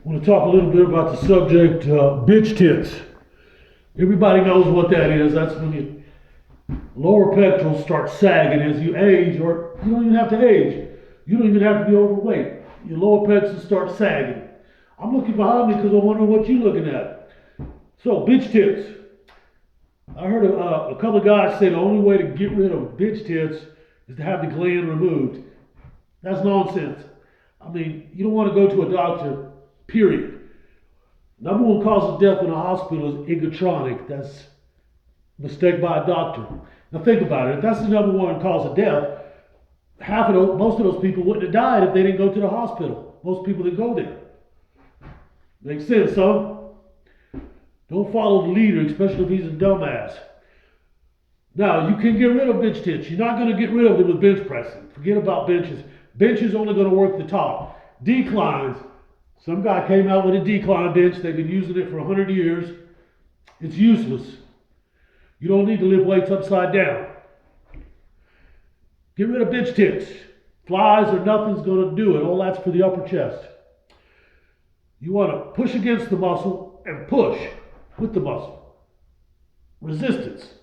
I want to talk a little bit about the subject, bitch tits. Everybody knows what that is. That's when your lower pectorals start sagging as you age, or you don't even have to age. You don't even have to be overweight. Your lower pecs will start sagging. I'm looking behind me because I'm wondering what you're looking at. So, bitch tits. I heard a couple of guys say the only way to get rid of bitch tits is to have the gland removed. That's nonsense. I mean, you don't want to go to a doctor, period. Number one cause of death in a hospital is egotronic. That's a mistake by a doctor. Now think about it. If that's the number one cause of death, most of those people wouldn't have died if they didn't go to the hospital. Most people that go there. Makes sense, huh? Don't follow the leader, especially if he's a dumbass. Now, you can get rid of bench tits. You're not going to get rid of them with bench pressing. Forget about benches. Bench is only going to work the top. Declines. Some guy came out with a decline bench. They've been using it for 100 years. It's useless. You don't need to lift weights upside down. Get rid of bench tits. Flies or nothing's going to do it. All that's for the upper chest. You want to push against the muscle and push with the muscle. Resistance.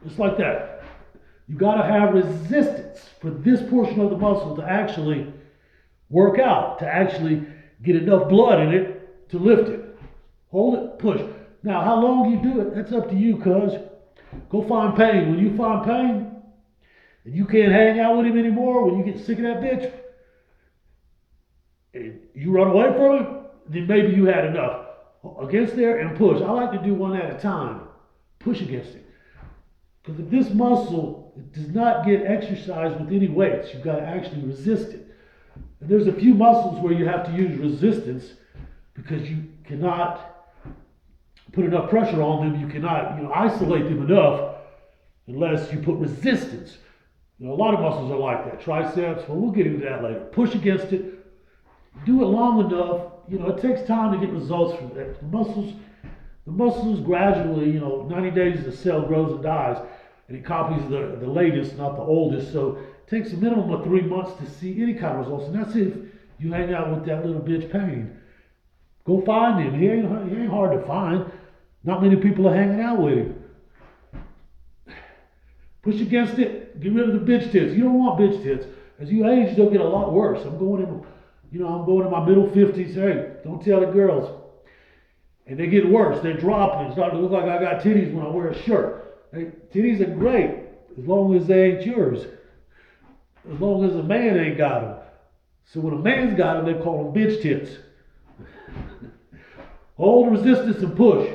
Just like that. You got to have resistance for this portion of the muscle to actually work out, to actually get enough blood in it to lift it. Hold it, push. Now, how long you do it, that's up to you, cuz. Go find pain. When you find pain and you can't hang out with him anymore, when you get sick of that bitch, and you run away from him, then maybe you had enough. Against there and push. I like to do one at a time. Push against it. Because if this muscle does not get exercised with any weights, you've got to actually resist it. And there's a few muscles where you have to use resistance because you cannot put enough pressure on them. You cannot, isolate them enough unless you put resistance. A lot of muscles are like that. Triceps, well, we'll get into that later. Push against it. Do it long enough. It takes time to get results from that. The muscles gradually, 90 days the cell grows and dies, and it copies the latest, not the oldest. So it takes a minimum of 3 months to see any kind of results, and that's if you hang out with that little bitch pain. Go find him. He ain't hard to find. Not many people are hanging out with him. Push against it. Get rid of the bitch tits. You don't want bitch tits. As you age, they'll get a lot worse. I'm going in my middle 50s. Hey, don't tell the girls. And they get worse. They're dropping. It's starting to look like I got titties when I wear a shirt. Hey, titties are great as long as they ain't yours. As long as a man ain't got them. So when a man's got them, they call them bitch tits. Hold resistance and push.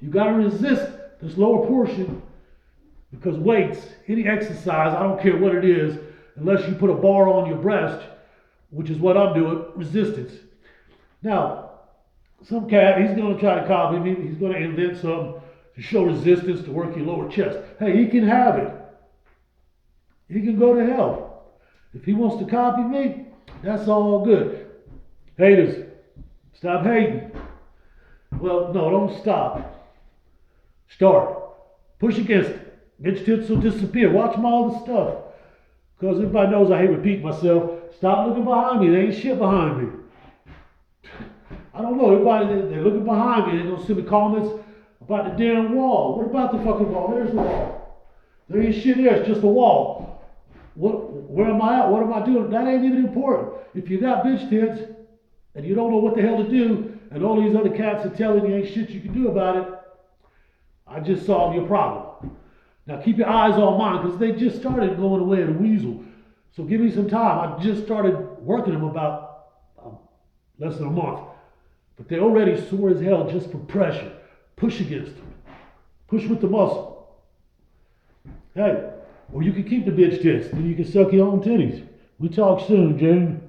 You got to resist this lower portion because weights, any exercise, I don't care what it is, unless you put a bar on your breast, which is what I'm doing, resistance. Now, some cat, he's going to try to copy me. He's going to invent something to show resistance to work your lower chest. Hey, he can have it. He can go to hell. If he wants to copy me, that's all good. Haters, stop hating. Well, no, don't stop. Start. Push against it. Bitch tits will disappear. Watch my other stuff. Because everybody knows I hate repeating myself. Stop looking behind me. There ain't shit behind me. I don't know. Everybody, they're looking behind me. They're going to send me comments about the damn wall. What about the fucking wall? There's the wall. There ain't shit there. It's just a wall. Where am I at? What am I doing? That ain't even important. If you got bitch tits and you don't know what the hell to do, and all these other cats are telling you ain't shit you can do about it, I just solved your problem. Now keep your eyes on mine because they just started going away at a weasel. So give me some time. I just started working them about less than a month. But they're already sore as hell just for pressure. Push against them. Push with the muscle. Hey, or you can keep the bitch tits. Then you can suck your own titties. We talk soon, June.